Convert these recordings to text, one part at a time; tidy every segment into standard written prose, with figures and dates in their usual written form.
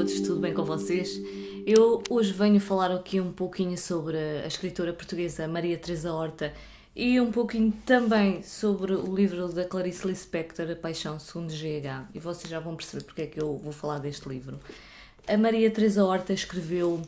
todos, tudo bem com vocês? Eu hoje venho falar aqui um pouquinho sobre a escritora portuguesa Maria Teresa Horta e um pouquinho também sobre o livro da Clarice Lispector, A Paixão segundo GH. E vocês já vão perceber porque é que eu vou falar deste livro. A Maria Teresa Horta escreveu,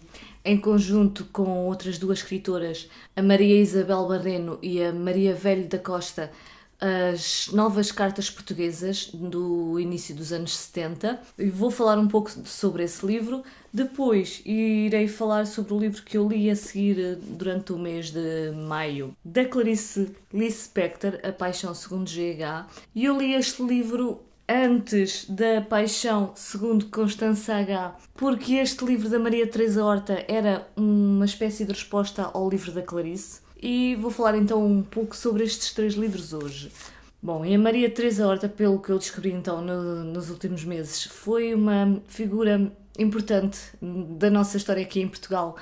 em conjunto com outras duas escritoras, a Maria Isabel Barreno e a Maria Velho da Costa, as novas cartas portuguesas do início dos anos 70. E vou falar um pouco sobre esse livro. Depois irei falar sobre o livro que eu li a seguir durante o mês de maio, da Clarice Lispector, A Paixão segundo GH. E eu li este livro antes da Paixão segundo Constança H, porque este livro da Maria Teresa Horta era uma espécie de resposta ao livro da Clarice. E vou falar então um pouco sobre estes três livros hoje. Bom, e a Maria Teresa Horta, pelo que eu descobri então nos últimos meses, foi uma figura importante da nossa história aqui em Portugal,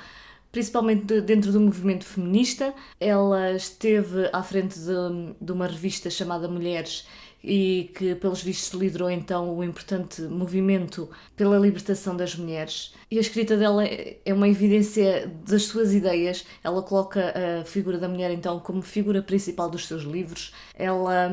principalmente dentro do movimento feminista. Ela esteve à frente de uma revista chamada Mulheres e que, pelos vistos, liderou então o importante movimento pela libertação das mulheres. E a escrita dela é uma evidência das suas ideias. Ela coloca a figura da mulher então como figura principal dos seus livros. Ela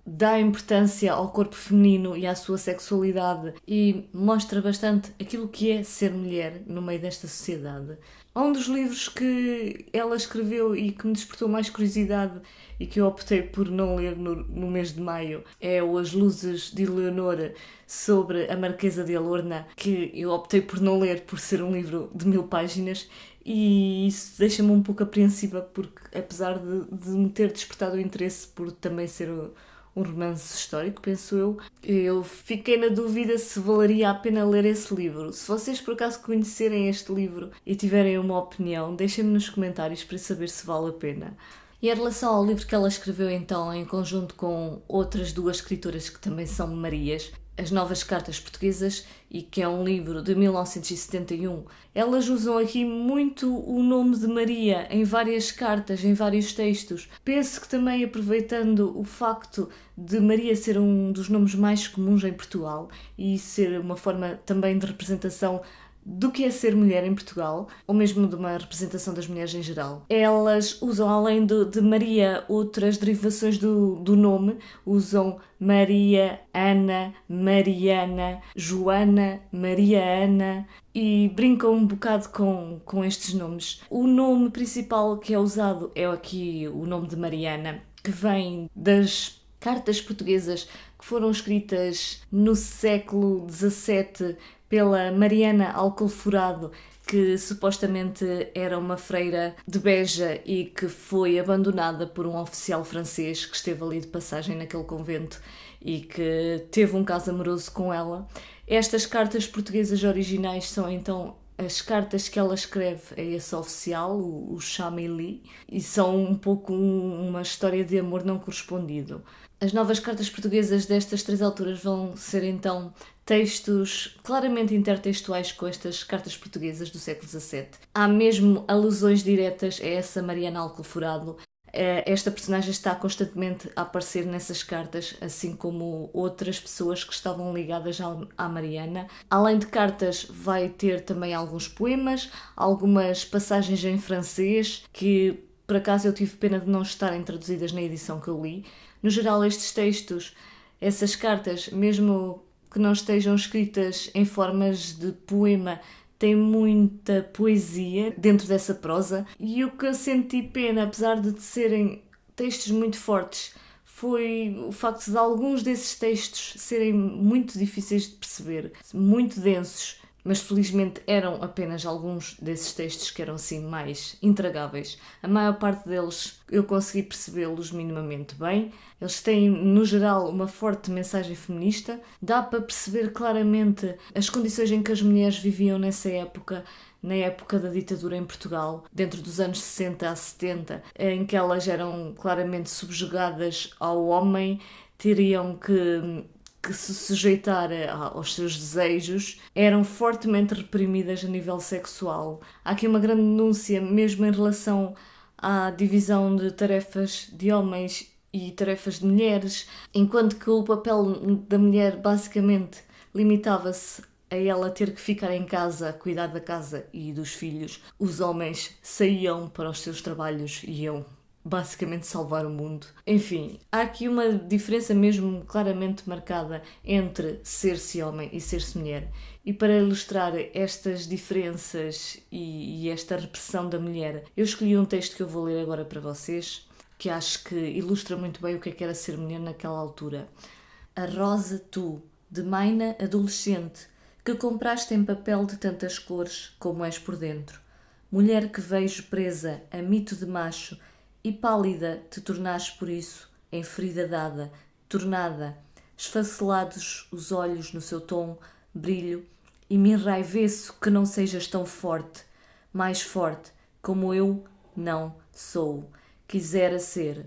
dá importância ao corpo feminino e à sua sexualidade e mostra bastante aquilo que é ser mulher no meio desta sociedade. Um dos livros que ela escreveu e que me despertou mais curiosidade e que eu optei por não ler no mês de maio é o As Luzes de Eleonora, sobre a Marquesa de Alorna, que eu optei por não ler por ser um livro de 1000 páginas, e isso deixa-me um pouco apreensiva porque, apesar de me ter despertado o interesse por também ser um romance histórico, penso eu fiquei na dúvida se valeria a pena ler esse livro. Se vocês por acaso conhecerem este livro e tiverem uma opinião, deixem-me nos comentários para saber se vale a pena. E em relação ao livro que ela escreveu então em conjunto com outras duas escritoras que também são Marias, As Novas Cartas Portuguesas, e que é um livro de 1971, elas usam aqui muito o nome de Maria em várias cartas, em vários textos. Penso que também aproveitando o facto de Maria ser um dos nomes mais comuns em Portugal e ser uma forma também de representação do que é ser mulher em Portugal, ou mesmo de uma representação das mulheres em geral. Elas usam, além de Maria, outras derivações do nome. Usam Maria, Ana, Mariana, Joana, Maria Ana, e brincam um bocado com estes nomes. O nome principal que é usado é aqui o nome de Mariana, que vem das cartas portuguesas que foram escritas no século XVII pela Mariana Alcoforado, que supostamente era uma freira de Beja e que foi abandonada por um oficial francês que esteve ali de passagem naquele convento e que teve um caso amoroso com ela. Estas cartas portuguesas originais são então as cartas que ela escreve a esse oficial, o Chamilly, e são um pouco uma história de amor não correspondido. As novas cartas portuguesas destas três autoras vão ser então textos claramente intertextuais com estas cartas portuguesas do século XVII. Há mesmo alusões diretas a essa Mariana Alcoforado. Esta personagem está constantemente a aparecer nessas cartas, assim como outras pessoas que estavam ligadas à Mariana. Além de cartas, vai ter também alguns poemas, algumas passagens em francês, que por acaso eu tive pena de não estarem traduzidas na edição que eu li. No geral, estes textos, essas cartas, mesmo que não estejam escritas em formas de poema, tem muita poesia dentro dessa prosa, e o que eu senti pena, apesar de serem textos muito fortes, foi o facto de alguns desses textos serem muito difíceis de perceber, muito densos, mas felizmente eram apenas alguns desses textos que eram assim mais intragáveis. A maior parte deles eu consegui percebê-los minimamente bem. Eles têm, no geral, uma forte mensagem feminista. Dá para perceber claramente as condições em que as mulheres viviam nessa época, na época da ditadura em Portugal, dentro dos anos 60 a 70, em que elas eram claramente subjugadas ao homem, teriam que se sujeitar aos seus desejos, eram fortemente reprimidas a nível sexual. Há aqui uma grande denúncia mesmo em relação à divisão de tarefas de homens e tarefas de mulheres, enquanto que o papel da mulher basicamente limitava-se a ela ter que ficar em casa a cuidar da casa e dos filhos, os homens saíam para os seus trabalhos e iam basicamente salvar o mundo. Enfim, há aqui uma diferença mesmo claramente marcada entre ser-se homem e ser-se mulher. E para ilustrar estas diferenças e esta repressão da mulher, eu escolhi um texto que eu vou ler agora para vocês, que acho que ilustra muito bem o que era ser mulher naquela altura. A rosa tu, de maina adolescente, que compraste em papel de tantas cores como és por dentro. Mulher que vejo presa a mito de macho, e pálida te tornaste por isso, em ferida dada, tornada, esfacelados os olhos no seu tom, brilho, e me enraiveço que não sejas tão forte, mais forte, como eu não sou, quisera ser.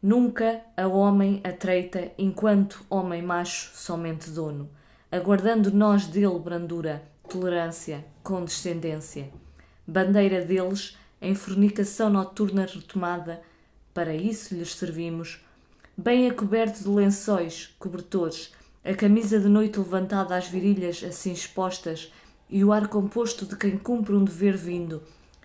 Nunca a homem atreita, enquanto homem macho somente dono, aguardando nós dele brandura, tolerância, condescendência. Bandeira deles, em fornicação noturna retomada, para isso lhes servimos, bem acoberto de lençóis, cobertores, a camisa de noite levantada às virilhas assim expostas e o ar composto de quem cumpre um dever vindo,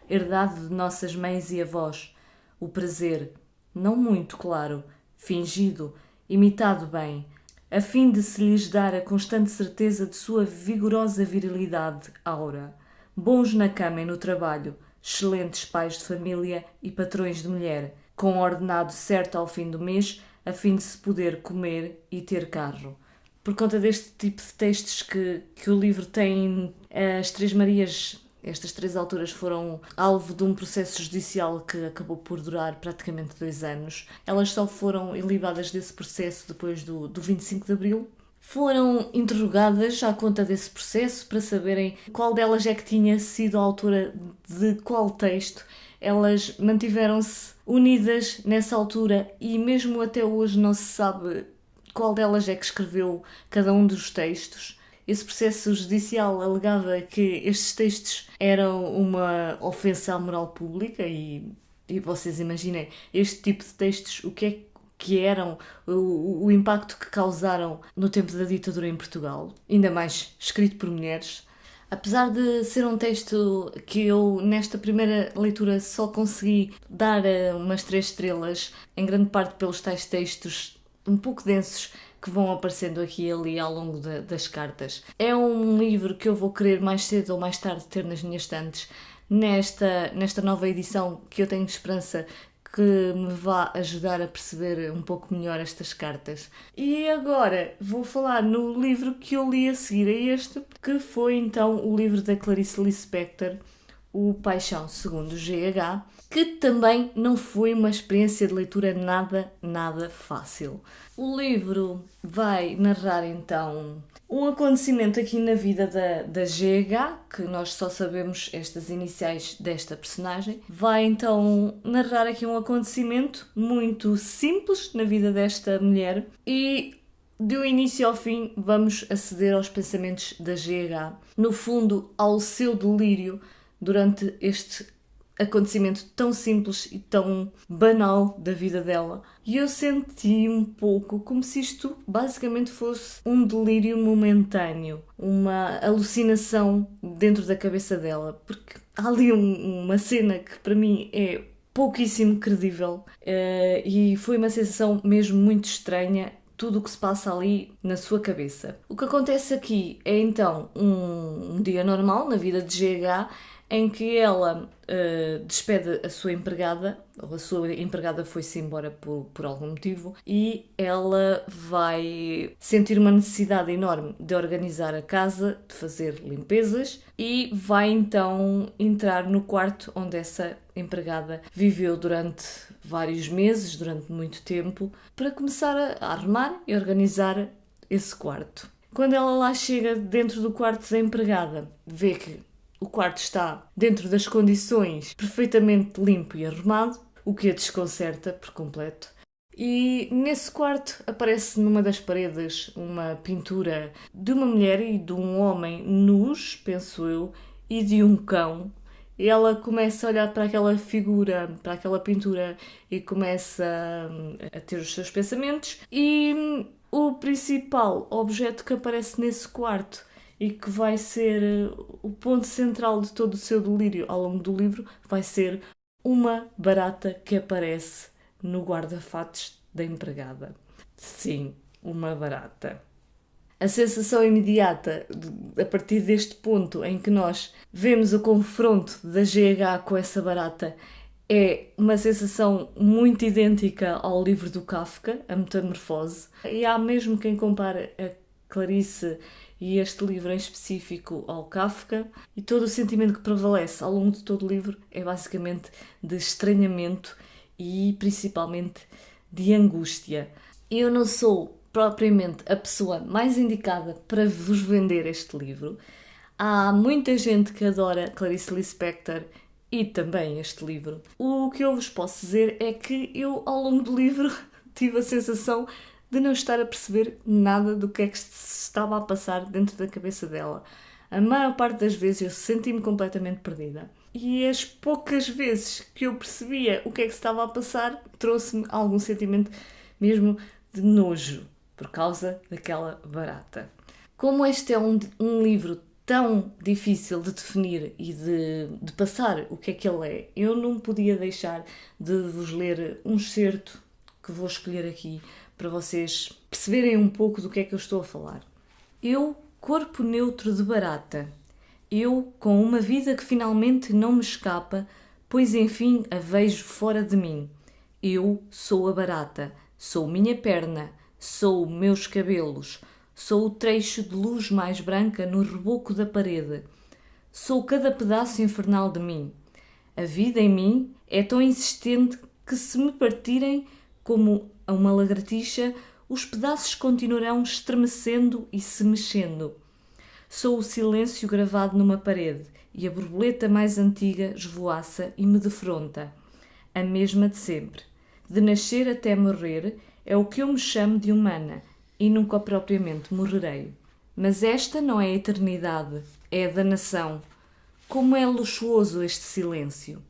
herdado de nossas mães e avós, o prazer, não muito claro, fingido, imitado bem, a fim de se lhes dar a constante certeza de sua vigorosa virilidade, aura. Bons na cama e no trabalho, excelentes pais de família e patrões de mulher, com ordenado certo ao fim do mês, a fim de se poder comer e ter carro. Por conta deste tipo de textos que o livro tem, as Três Marias, estas três autoras, foram alvo de um processo judicial que acabou por durar praticamente 2 anos. Elas só foram ilibadas desse processo depois do 25 de Abril. Foram interrogadas à conta desse processo para saberem qual delas é que tinha sido a autora de qual texto. Elas mantiveram-se unidas nessa altura e mesmo até hoje não se sabe qual delas é que escreveu cada um dos textos. Esse processo judicial alegava que estes textos eram uma ofensa à moral pública e vocês imaginem este tipo de textos, o que eram, o impacto que causaram no tempo da ditadura em Portugal, ainda mais escrito por mulheres. Apesar de ser um texto que eu, nesta primeira leitura, só consegui dar umas 3 estrelas, em grande parte pelos tais textos um pouco densos que vão aparecendo aqui e ali ao longo das cartas. É um livro que eu vou querer mais cedo ou mais tarde ter nas minhas estantes, nesta nova edição, que eu tenho esperança que me vá ajudar a perceber um pouco melhor estas cartas. E agora vou falar no livro que eu li a seguir a este, que foi então o livro da Clarice Lispector, O Paixão Segundo GH, que também não foi uma experiência de leitura nada fácil. O livro vai narrar então um acontecimento aqui na vida da GH, que nós só sabemos estas iniciais desta personagem. Vai então narrar aqui um acontecimento muito simples na vida desta mulher e do início ao fim vamos aceder aos pensamentos da GH, no fundo ao seu delírio durante este acontecimento tão simples e tão banal da vida dela. E eu senti um pouco como se isto basicamente fosse um delírio momentâneo, uma alucinação dentro da cabeça dela, porque há ali uma cena que para mim é pouquíssimo credível e foi uma sensação mesmo muito estranha, tudo o que se passa ali na sua cabeça. O que acontece aqui é então um dia normal na vida de GH, em que ela despede a sua empregada, ou a sua empregada foi-se embora por algum motivo, e ela vai sentir uma necessidade enorme de organizar a casa, de fazer limpezas, e vai então entrar no quarto onde essa empregada viveu durante vários meses, durante muito tempo, para começar a arrumar e organizar esse quarto. Quando ela lá chega dentro do quarto da empregada, vê que o quarto está dentro das condições perfeitamente limpo e arrumado, o que a desconcerta por completo. E nesse quarto aparece numa das paredes uma pintura de uma mulher e de um homem nus, penso eu, e de um cão. E ela começa a olhar para aquela figura, para aquela pintura e começa a ter os seus pensamentos. E o principal objeto que aparece nesse quarto e que vai ser o ponto central de todo o seu delírio ao longo do livro, vai ser uma barata que aparece no guarda-fatos da empregada. Sim, uma barata. A sensação imediata, a partir deste ponto em que nós vemos o confronto da GH com essa barata, é uma sensação muito idêntica ao livro do Kafka, A Metamorfose. E há mesmo quem compare a Clarice e este livro em específico ao Kafka, e todo o sentimento que prevalece ao longo de todo o livro é basicamente de estranhamento e principalmente de angústia. Eu não sou propriamente a pessoa mais indicada para vos vender este livro. Há muita gente que adora Clarice Lispector e também este livro. O que eu vos posso dizer é que eu, ao longo do livro, tive a sensação de não estar a perceber nada do que é que se estava a passar dentro da cabeça dela. A maior parte das vezes eu senti-me completamente perdida. E as poucas vezes que eu percebia o que é que se estava a passar, trouxe-me algum sentimento mesmo de nojo, por causa daquela barata. Como este é um livro tão difícil de definir e de passar o que é que ele é, eu não podia deixar de vos ler um excerto que vou escolher aqui para vocês perceberem um pouco do que é que eu estou a falar. Eu, corpo neutro de barata. Eu, com uma vida que finalmente não me escapa, pois enfim a vejo fora de mim. Eu sou a barata, sou minha perna, sou meus cabelos, sou o trecho de luz mais branca no reboco da parede. Sou cada pedaço infernal de mim. A vida em mim é tão insistente que, se me partirem como a uma lagartixa, os pedaços continuarão estremecendo e se mexendo. Sou o silêncio gravado numa parede e a borboleta mais antiga esvoaça e me defronta. A mesma de sempre. De nascer até morrer é o que eu me chamo de humana e nunca propriamente morrerei. Mas esta não é a eternidade, é a danação. Como é luxuoso este silêncio!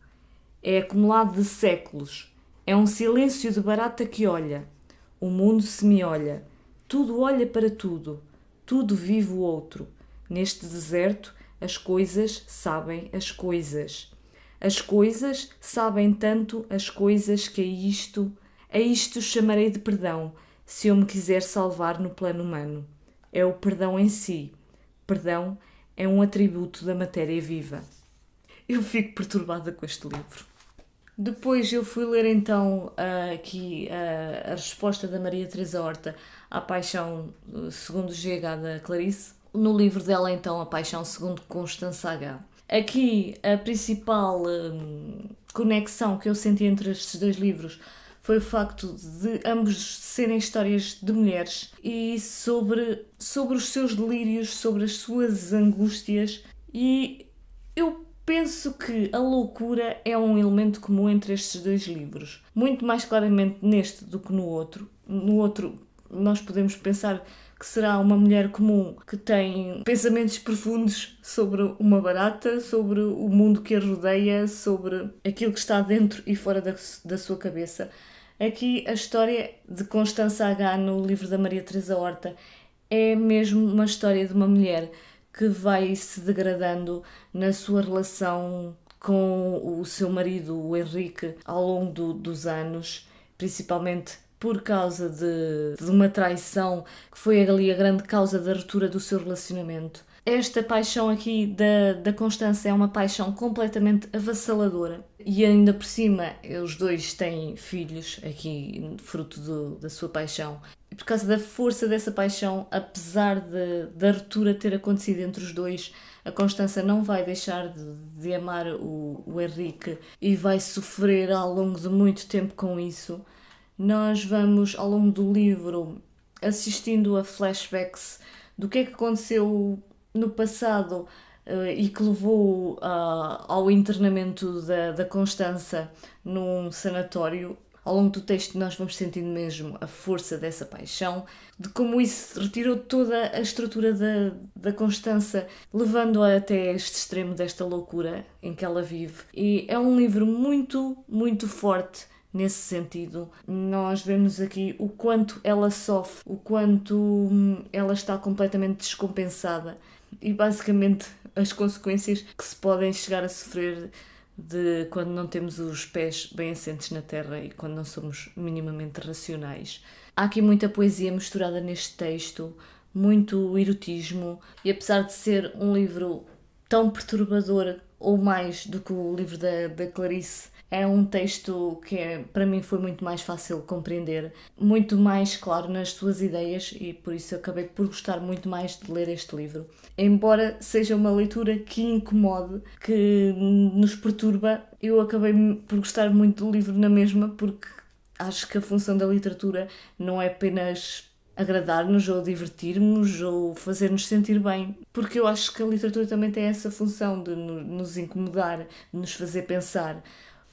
É acumulado de séculos. É um silêncio de barata que olha. O mundo se me olha. Tudo olha para tudo. Tudo vive o outro. Neste deserto, as coisas sabem as coisas. As coisas sabem tanto as coisas que a isto chamarei de perdão, se eu me quiser salvar no plano humano. É o perdão em si. Perdão é um atributo da matéria viva. Eu fico perturbada com este livro. Depois eu fui ler então aqui a resposta da Maria Teresa Horta à paixão segundo GH da Clarice. No livro dela então, A Paixão segundo Constança H. Aqui a principal conexão que eu senti entre estes dois livros foi o facto de ambos serem histórias de mulheres e sobre os seus delírios, sobre as suas angústias, e eu penso que a loucura é um elemento comum entre estes dois livros, muito mais claramente neste do que no outro. No outro nós podemos pensar que será uma mulher comum que tem pensamentos profundos sobre uma barata, sobre o mundo que a rodeia, sobre aquilo que está dentro e fora da sua cabeça. Aqui a história de Constança H no livro da Maria Teresa Horta é mesmo uma história de uma mulher que vai se degradando na sua relação com o seu marido, o Henrique, ao longo dos anos, principalmente por causa de uma traição que foi ali a grande causa da ruptura do seu relacionamento. Esta paixão aqui da Constança é uma paixão completamente avassaladora e ainda por cima os dois têm filhos aqui fruto da sua paixão. E por causa da força dessa paixão, apesar da ruptura ter acontecido entre os dois, a Constança não vai deixar de amar o Henrique e vai sofrer ao longo de muito tempo com isso. Nós vamos ao longo do livro assistindo a flashbacks do que é que aconteceu no passado e que levou ao internamento da Constança num sanatório. Ao longo do texto nós vamos sentindo mesmo a força dessa paixão, de como isso retirou toda a estrutura da Constança, levando-a até este extremo desta loucura em que ela vive. E é um livro muito, muito forte nesse sentido. Nós vemos aqui o quanto ela sofre, o quanto ela está completamente descompensada e basicamente as consequências que se podem chegar a sofrer de quando não temos os pés bem assentes na terra e quando não somos minimamente racionais. Há aqui muita poesia misturada neste texto, muito erotismo, e apesar de ser um livro tão perturbador ou mais do que o livro da Clarice, é um texto que para mim foi muito mais fácil de compreender, muito mais claro nas suas ideias, e por isso eu acabei por gostar muito mais de ler este livro. Embora seja uma leitura que incomode, que nos perturba, eu acabei por gostar muito do livro na mesma, porque acho que a função da literatura não é apenas agradar-nos ou divertir-nos ou fazer-nos sentir bem, porque eu acho que a literatura também tem essa função de nos incomodar, de nos fazer pensar.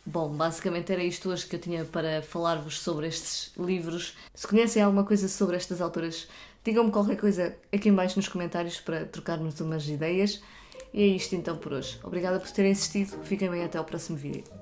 Bom, basicamente era isto hoje que eu tinha para falar-vos sobre estes livros. Se conhecem alguma coisa sobre estas autoras, digam-me qualquer coisa aqui em baixo nos comentários para trocarmos umas ideias. E é isto então por hoje. Obrigada por terem assistido. Fiquem bem, até ao próximo vídeo.